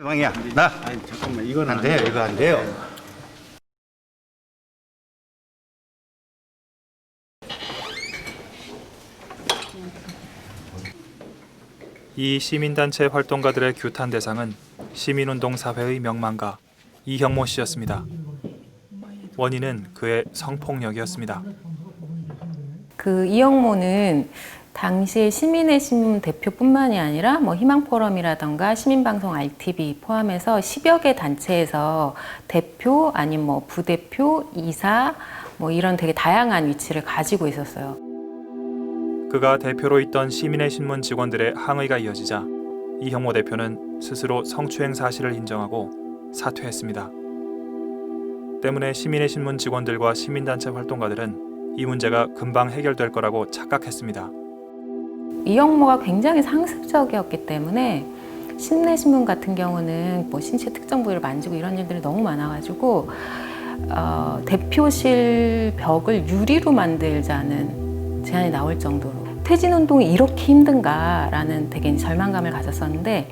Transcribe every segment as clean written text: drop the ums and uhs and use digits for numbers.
방이야. 나. 아니 잠깐만 이건 안 돼요. 이거 안 돼요. 이 시민단체 활동가들의 규탄 대상은 시민운동사회의 명망가 이형모 씨였습니다. 원인은 그의 성폭력이었습니다. 그 이형모는 당시에 시민의 신문 대표뿐만이 아니라 뭐 희망포럼이라던가 시민방송 RTV 포함해서 10여 개 단체에서 대표 아니면 뭐 부대표, 이사 뭐 이런 되게 다양한 위치를 가지고 있었어요. 그가 대표로 있던 시민의 신문 직원들의 항의가 이어지자 이형모 대표는 스스로 성추행 사실을 인정하고 사퇴했습니다. 때문에 시민의 신문 직원들과 시민단체 활동가들은 이 문제가 금방 해결될 거라고 착각했습니다. 이형모가 굉장히 상습적이었기 때문에 신내신문 같은 경우는 뭐 신체 특정 부위를 만지고 이런 일들이 너무 많아가지고 대표실 벽을 유리로 만들자는 제안이 나올 정도로 퇴진운동이 이렇게 힘든가라는 되게 절망감을 가졌었는데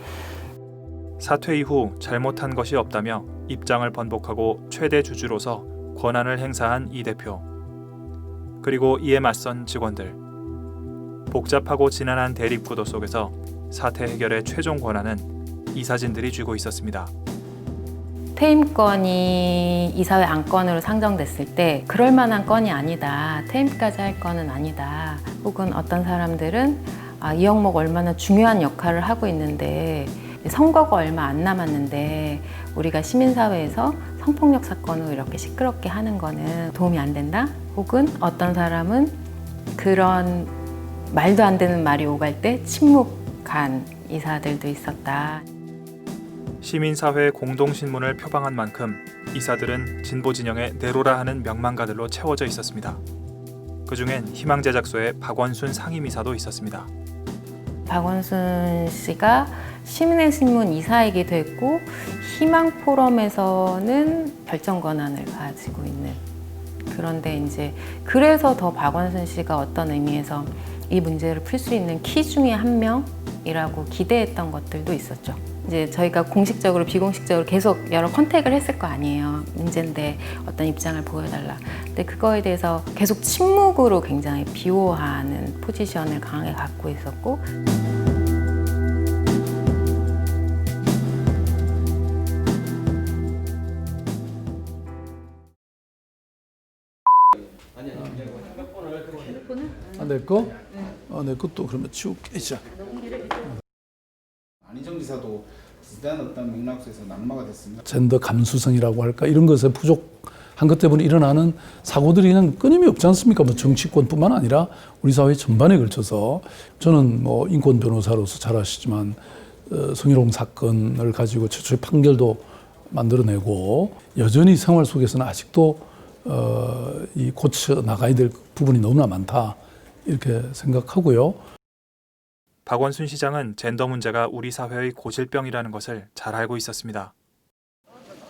사퇴 이후 잘못한 것이 없다며 입장을 번복하고 최대 주주로서 권한을 행사한 이 대표. 그리고 이에 맞선 직원들. 복잡하고 지난한 대립구도 속에서 사태 해결의 최종 권한은 이사진들이 쥐고 있었습니다. 퇴임건이 이사회 안건으로 상정됐을 때 그럴 만한 건이 아니다. 퇴임까지 할 건은 아니다. 혹은 어떤 사람들은 이형모가 얼마나 중요한 역할을 하고 있는데 선거가 얼마 안 남았는데 우리가 시민사회에서 성폭력 사건으로 이렇게 시끄럽게 하는 거는 도움이 안 된다. 혹은 어떤 사람은 그런 말도 안 되는 말이 오갈 때 침묵한 이사들도 있었다. 시민사회 공동신문을 표방한 만큼 이사들은 진보 진영의 내로라 하는 명망가들로 채워져 있었습니다. 그중엔 희망제작소의 박원순 상임이사도 있었습니다. 박원순 씨가 시민의 신문 이사이기도 했고 희망포럼에서는 결정 권한을 가지고 있는 그런데 이제 그래서 더 박원순 씨가 어떤 의미에서 이 문제를 풀 수 있는 키 중에 한 명이라고 기대했던 것들도 있었죠. 이제 저희가 공식적으로 비공식적으로 계속 여러 컨택을 했을 거 아니에요. 문제인데 어떤 입장을 보여달라. 근데 그거에 대해서 계속 침묵으로 굉장히 비호하는 포지션을 강하게 갖고 있었고 내 거? 내 것도 그러면 치울게. 자. 안희정 지사도 지난 어떤 맥락 속에서 낙마가 됐습니다. 젠더 감수성이라고 할까 이런 것에 부족한 것 때문에 일어나는 사고들이 그냥 끊임이 없지 않습니까? 뭐 정치권뿐만 아니라 우리 사회 전반에 걸쳐서 저는 뭐 인권 변호사로서 잘 아시지만 성희롱 사건을 가지고 최초의 판결도 만들어내고 여전히 생활 속에서는 아직도 이 고쳐 나가야 될 부분이 너무나 많다 이렇게 생각하고요. 박원순 시장은 젠더 문제가 우리 사회의 고질병이라는 것을 잘 알고 있었습니다.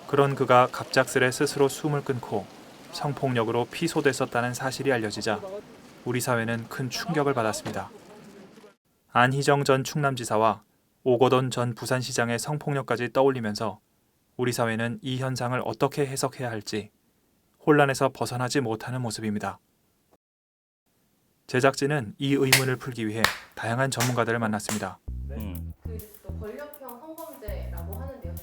그런 그가 갑작스레 스스로 숨을 끊고 성폭력으로 피소됐었다는 사실이 알려지자 우리 사회는 큰 충격을 받았습니다. 안희정 전 충남지사와 오거돈 전 부산시장의 성폭력까지 떠올리면서 우리 사회는 이 현상을 어떻게 해석해야 할지 혼란에서 벗어나지 못하는 모습입니다. 제작진은 이 의문을 풀기 위해 다양한 전문가들을 만났습니다. 또 권력형 성범죄라고 하는데요.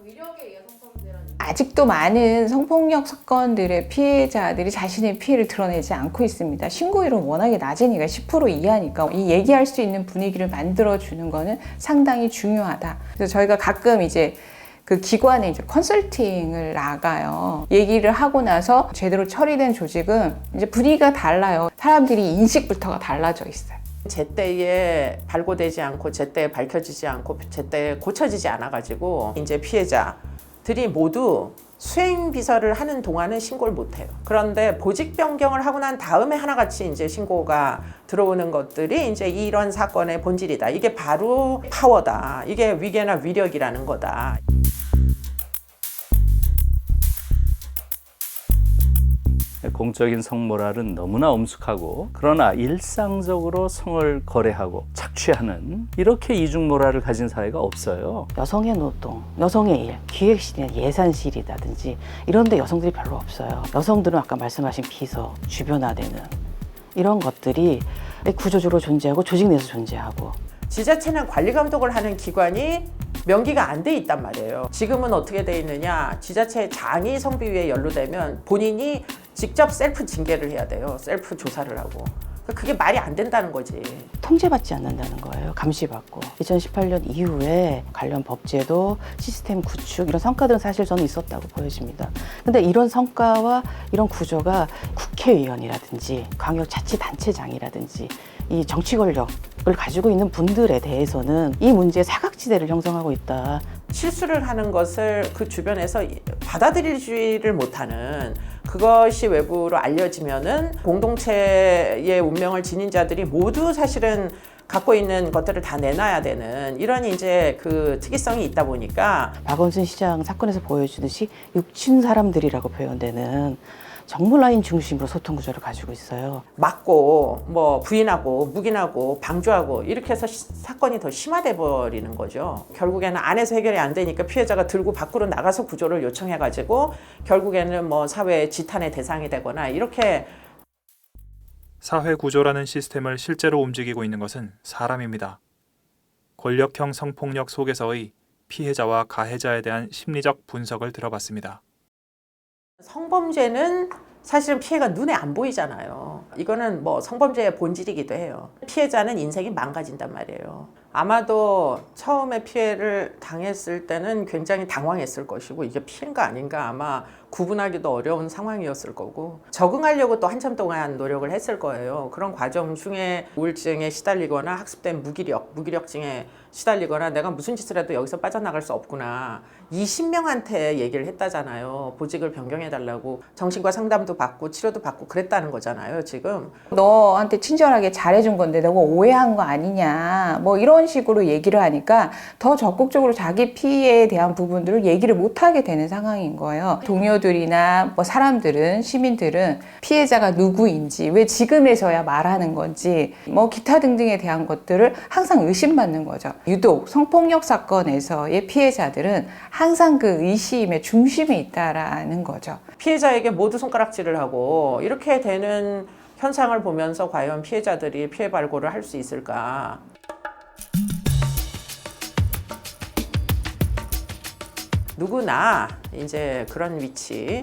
위력에 의한 성범죄라는 아직도 많은 성폭력 사건들의 피해자들이 자신의 피해를 드러내지 않고 있습니다. 신고율은 워낙에 낮으니까 10% 이하니까 이 얘기할 수 있는 분위기를 만들어주는 거는 상당히 중요하다. 그래서 저희가 가끔 이제 그 기관에 이제 컨설팅을 나가요. 얘기를 하고 나서 제대로 처리된 조직은 이제 분위기가 달라요. 사람들이 인식부터가 달라져 있어요. 제때에 발고되지 않고 제때에 밝혀지지 않고 제때에 고쳐지지 않아가지고 이제 피해자들이 모두 수행 비서를 하는 동안은 신고를 못해요. 그런데 보직 변경을 하고 난 다음에 하나같이 이제 신고가 들어오는 것들이 이제 이런 사건의 본질이다. 이게 바로 파워다. 이게 위계나 위력이라는 거다. 공적인 성모랄은 너무나 엄숙하고 그러나 일상적으로 성을 거래하고 착취하는 이렇게 이중 모랄을 가진 사회가 없어요. 여성의 노동, 여성의 일, 기획실이나 예산실이라든지 이런 데 여성들이 별로 없어요. 여성들은 아까 말씀하신 비서, 주변화되는 이런 것들이 구조적으로 존재하고 조직 내에서 존재하고 지자체는 관리 감독을 하는 기관이 명기가 안 돼 있단 말이에요. 지금은 어떻게 돼 있느냐, 지자체 장이 성비위에 연루되면 본인이 직접 셀프 징계를 해야 돼요. 셀프 조사를 하고. 그게 말이 안 된다는 거지. 통제받지 않는다는 거예요. 감시받고. 2018년 이후에 관련 법제도, 시스템 구축 이런 성과들은 사실 저는 있었다고 보여집니다. 근데 이런 성과와 이런 구조가 국회의원이라든지 광역자치단체장이라든지 이 정치 권력을 가지고 있는 분들에 대해서는 이 문제의 사각지대를 형성하고 있다. 실수를 하는 것을 그 주변에서 받아들이지를 못하는, 그것이 외부로 알려지면은 공동체의 운명을 지닌 자들이 모두 사실은 갖고 있는 것들을 다 내놔야 되는 이런 이제 그 특이성이 있다 보니까 박원순 시장 사건에서 보여주듯이 육친 사람들이라고 표현되는 정물 라인 중심으로 소통 구조를 가지고 있어요. 맞고 뭐 부인하고 묵인하고 방조하고 이렇게 해서 사건이 더 심화돼 버리는 거죠. 결국에는 안에서 해결이 안 되니까 피해자가 들고 밖으로 나가서 구조를 요청해 가지고 결국에는 뭐 사회 지탄의 대상이 되거나 이렇게. 사회 구조라는 시스템을 실제로 움직이고 있는 것은 사람입니다. 권력형 성폭력 속에서의 피해자와 가해자에 대한 심리적 분석을 들어봤습니다. 성범죄는 사실은 피해가 눈에 안 보이잖아요. 이거는 뭐 성범죄의 본질이기도 해요. 피해자는 인생이 망가진단 말이에요. 아마도 처음에 피해를 당했을 때는 굉장히 당황했을 것이고 이게 피해인가 아닌가 아마 구분하기도 어려운 상황이었을 거고 적응하려고 또 한참 동안 노력을 했을 거예요. 그런 과정 중에 우울증에 시달리거나 학습된 무기력증에 시달리거나 내가 무슨 짓을 해도 여기서 빠져나갈 수 없구나. 20명한테 얘기를 했다잖아요. 보직을 변경해달라고. 정신과 상담도 받고 치료도 받고 그랬다는 거잖아요, 지금. 너한테 친절하게 잘해준 건데 너가 오해한 거 아니냐 뭐 이런 식으로 얘기를 하니까 더 적극적으로 자기 피해에 대한 부분들을 얘기를 못하게 되는 상황인 거예요. 동료들이나 뭐 사람들은, 시민들은 피해자가 누구인지, 왜 지금에서야 말하는 건지 뭐 기타 등등에 대한 것들을 항상 의심받는 거죠. 유독 성폭력 사건에서의 피해자들은 항상 그 의심의 중심에 있다라는 거죠. 피해자에게 모두 손가락질을 하고 이렇게 되는 현상을 보면서 과연 피해자들이 피해 발굴을 할 수 있을까? 누구나 이제 그런 위치에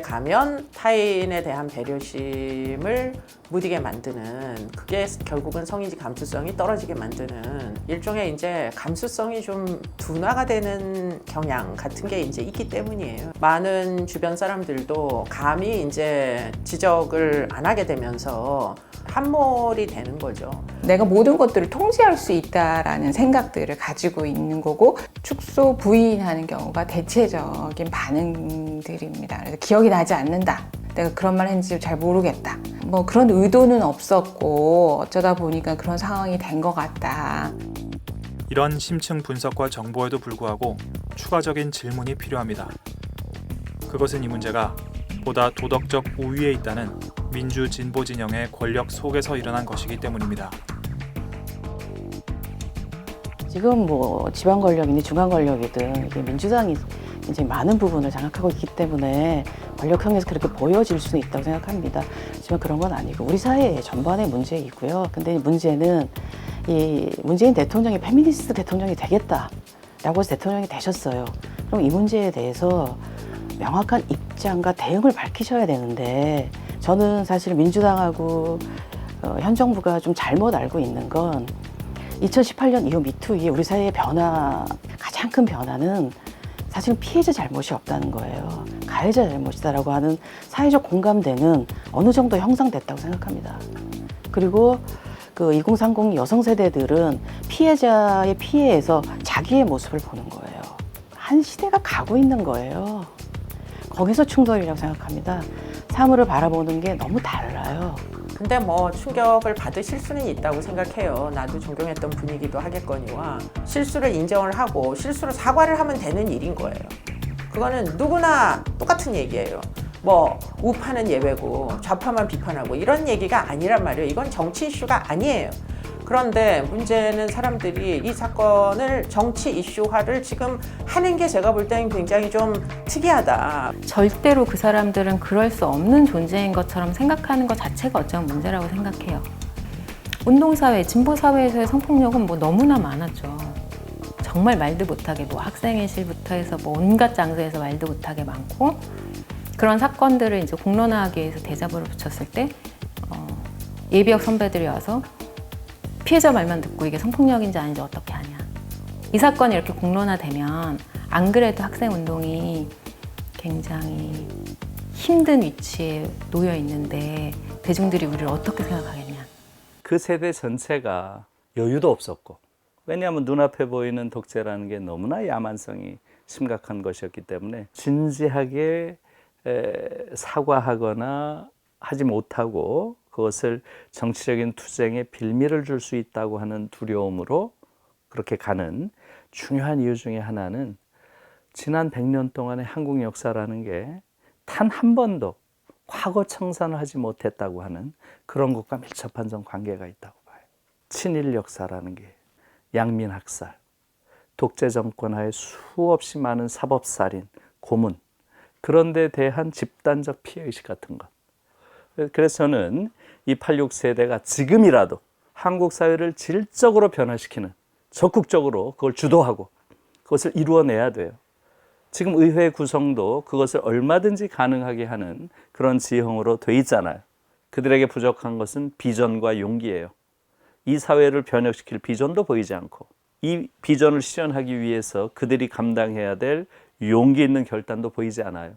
가면 타인에 대한 배려심을 무디게 만드는, 그게 결국은 성인지 감수성이 떨어지게 만드는 일종의 이제 감수성이 좀 둔화가 되는 경향 같은 게 이제 있기 때문이에요. 많은 주변 사람들도 감히 이제 지적을 안 하게 되면서 함몰이 되는 거죠. 내가 모든 것들을 통제할 수 있다라는 생각들을 가지고 있는 거고 축소 부인하는 경우가 대체적인 반응들입니다. 그래서 기억이 나지 않는다. 내가 그런 말 했는지 잘 모르겠다. 뭐 그런 의도는 없었고 어쩌다 보니까 그런 상황이 된 것 같다. 이런 심층 분석과 정보에도 불구하고 추가적인 질문이 필요합니다. 그것은 이 문제가 보다 도덕적 우위에 있다는 민주 진보 진영의 권력 속에서 일어난 것이기 때문입니다. 지금 뭐 지방 권력이니 중앙 권력이든 이게 민주당이 굉장히 많은 부분을 장악하고 있기 때문에 권력형에서 그렇게 보여질 수는 있다고 생각합니다. 하지만 그런 건 아니고 우리 사회의 전반의 문제이고요. 근데 문제는 이 문재인 대통령이 페미니스트 대통령이 되겠다라고 해서 대통령이 되셨어요. 그럼 이 문제에 대해서 명확한 입장과 대응을 밝히셔야 되는데, 저는 사실 민주당하고 현 정부가 좀 잘못 알고 있는 건 2018년 이후 미투 이후에 우리 사회의 변화, 가장 큰 변화는 사실 피해자 잘못이 없다는 거예요. 가해자 잘못이다라고 하는 사회적 공감대는 어느 정도 형성됐다고 생각합니다. 그리고 그 2030 여성 세대들은 피해자의 피해에서 자기의 모습을 보는 거예요. 한 시대가 가고 있는 거예요. 거기서 충돌이라고 생각합니다. 사물을 바라보는 게 너무 달라요. 근데 뭐 충격을 받으실 수는 있다고 생각해요. 나도 존경했던 분이기도 하겠거니와 실수를 인정을 하고 실수로 사과를 하면 되는 일인 거예요. 그거는 누구나 똑같은 얘기예요. 뭐 우파는 예외고 좌파만 비판하고 이런 얘기가 아니란 말이에요. 이건 정치 이슈가 아니에요. 그런데 문제는 사람들이 이 사건을 정치 이슈화를 지금 하는 게 제가 볼 때는 굉장히 좀 특이하다. 절대로 그 사람들은 그럴 수 없는 존재인 것처럼 생각하는 것 자체가 어쩌면 문제라고 생각해요. 운동사회, 진보사회에서의 성폭력은 뭐 너무나 많았죠. 정말 말도 못하게 뭐 학생회실부터 해서 뭐 온갖 장소에서 말도 못하게 많고, 그런 사건들을 이제 공론화하기 위해서 대자보를 붙였을 때 예비역 선배들이 와서 피해자 말만 듣고 이게 성폭력인지 아닌지 어떻게 하냐. 이 사건이 이렇게 공론화되면 안 그래도 학생운동이 굉장히 힘든 위치에 놓여 있는데 대중들이 우리를 어떻게 생각하겠냐. 그 세대 전체가 여유도 없었고, 왜냐하면 눈앞에 보이는 독재라는 게 너무나 야만성이 심각한 것이었기 때문에 진지하게 사과하거나 하지 못하고 그것을 정치적인 투쟁에 빌미를 줄 수 있다고 하는 두려움으로 그렇게 가는 중요한 이유 중에 하나는 지난 100년 동안의 한국 역사라는 게 단 한 번도 과거 청산을 하지 못했다고 하는 그런 것과 밀접한 좀 관계가 있다고 봐요. 친일 역사라는 게 양민학살, 독재 정권 하에 수없이 많은 사법살인, 고문, 그런 데 대한 집단적 피해의식 같은 것. 그래서 저는 이 86 세대가 지금이라도 한국 사회를 질적으로 변화시키는, 적극적으로 그걸 주도하고 그것을 이루어내야 돼요. 지금 의회 구성도 그것을 얼마든지 가능하게 하는 그런 지형으로 돼 있잖아요. 그들에게 부족한 것은 비전과 용기예요. 이 사회를 변혁시킬 비전도 보이지 않고, 이 비전을 실현하기 위해서 그들이 감당해야 될 용기 있는 결단도 보이지 않아요.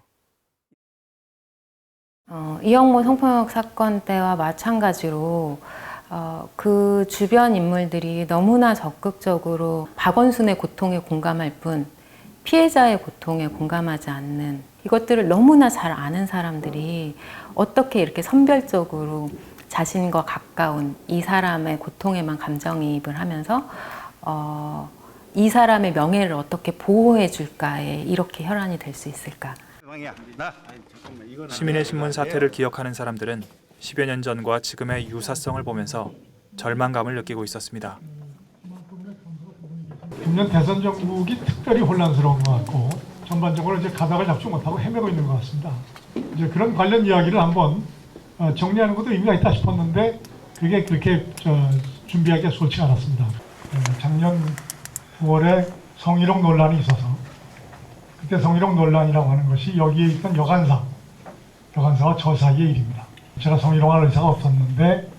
이영모 성폭력 사건 때와 마찬가지로 그 주변 인물들이 너무나 적극적으로 박원순의 고통에 공감할 뿐 피해자의 고통에 공감하지 않는, 이것들을 너무나 잘 아는 사람들이 어떻게 이렇게 선별적으로 자신과 가까운 이 사람의 고통에만 감정이입을 하면서 이 사람의 명예를 어떻게 보호해 줄까에 이렇게 혈안이 될 수 있을까? 시민의 신문 사태를 기억하는 사람들은 10여 년 전과 지금의 유사성을 보면서 절망감을 느끼고 있었습니다. 금년 대선 정국이 특별히 혼란스러운 것 같고 전반적으로 이제 가닥을 잡지 못하고 헤매고 있는 것 같습니다. 이제 그런 관련 이야기를 한번 정리하는 것도 의미가 있다 싶었는데 그게 그렇게 준비하기가 수월치 않았습니다. 작년 9월에 성희롱 논란이 있어서 그때 성희롱 논란이라고 하는 것이 여기에 있던 여간사와 저 사이의 일입니다. 제가 성희롱할 의사가 없었는데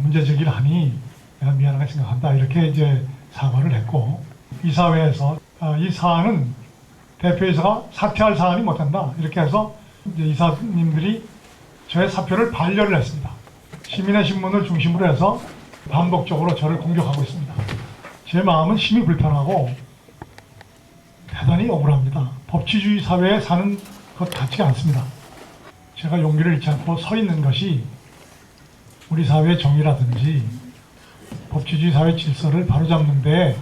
문제 제기를 하니 내가 미안하게 생각한다 이렇게 이제 사과를 했고, 이 사회에서 이 사안은 대표이사가 사퇴할 사안이 못 된다 이렇게 해서 이제 이사님들이 저의 사표를 반려를 했습니다. 시민의 신문을 중심으로 해서 반복적으로 저를 공격하고 있습니다. 제 마음은 심히 불편하고 대단히 억울합니다. 법치주의 사회에 사는 것 같지가 않습니다. 제가 용기를 잃지 않고 서 있는 것이 우리 사회의 정의라든지 법치주의 사회 질서를 바로잡는 데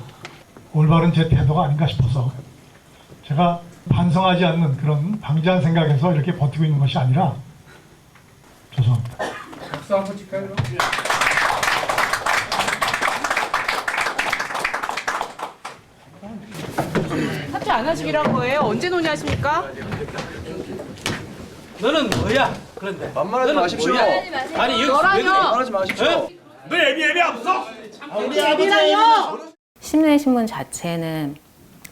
올바른 제 태도가 아닌가 싶어서 제가 반성하지 않는 그런 방지한 생각에서 이렇게 버티고 있는 것이 아니라 죄송합니다. 박수 한번 칠까요? 사퇴 안 하시기로 한 거예요? 언제 논의하십니까? 너는 뭐야? 그런데 만만하지 마십시오. 아니 너라뇨? 만만하지 마십시오. 너 애비 없어? 애비라뇨? 시민의 신문 자체는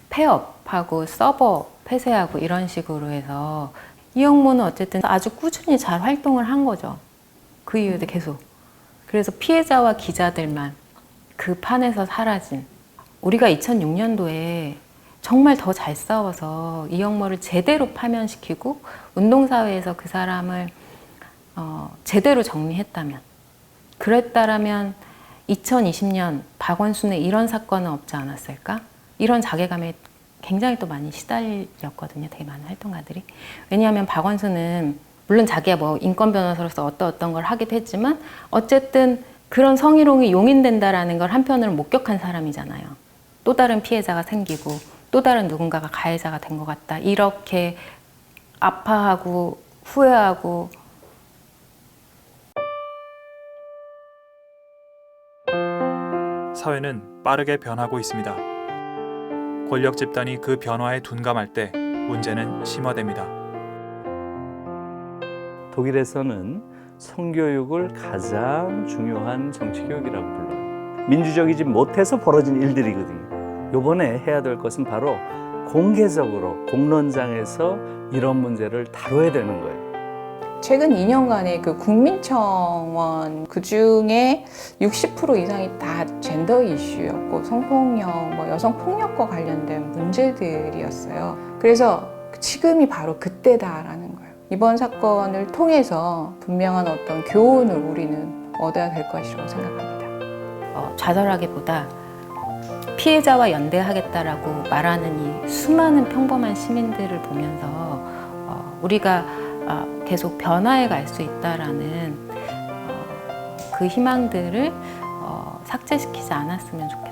폐업하고 서버 폐쇄하고 이런 식으로 해서 이영모는 어쨌든 아주 꾸준히 잘 활동을 한 거죠. 그 이후에 계속. 그래서 피해자와 기자들만 그 판에서 사라진, 우리가 2006년도에 정말 더 잘 싸워서 이영모를 제대로 파면시키고 운동사회에서 그 사람을 제대로 정리했다면, 그랬다라면 2020년 박원순에 이런 사건은 없지 않았을까? 이런 자괴감에 굉장히 또 많이 시달렸거든요. 되게 많은 활동가들이. 왜냐하면 박원순은 물론 자기가 뭐 인권 변호사로서 어떤 걸 하기도 했지만 어쨌든 그런 성희롱이 용인된다라는 걸 한편으로 목격한 사람이잖아요. 또 다른 피해자가 생기고 또 다른 누군가가 가해자가 된 것 같다. 이렇게 아파하고 후회하고 사회는 빠르게 변하고 있습니다. 권력 집단이 그 변화에 둔감할 때 문제는 심화됩니다. 독일에서는 성교육을 가장 중요한 정치 교육이라고 불러요. 민주적이지 못해서 벌어진 일들이거든요. 요번에 해야 될 것은 바로 공개적으로 공론장에서 이런 문제를 다뤄야 되는 거예요. 최근 2년간의 그 국민청원 그 중에 60% 이상이 다 젠더 이슈였고 성폭력, 여성 폭력과 관련된 문제들이었어요. 그래서 지금이 바로 그때다라는 거예요. 이번 사건을 통해서 분명한 어떤 교훈을 우리는 얻어야 될 것이라고 생각합니다. 좌절하기보다 피해자와 연대하겠다라고 말하는 이 수많은 평범한 시민들을 보면서 우리가 계속 변화해 갈 수 있다라는 그 희망들을 삭제시키지 않았으면 좋겠어요.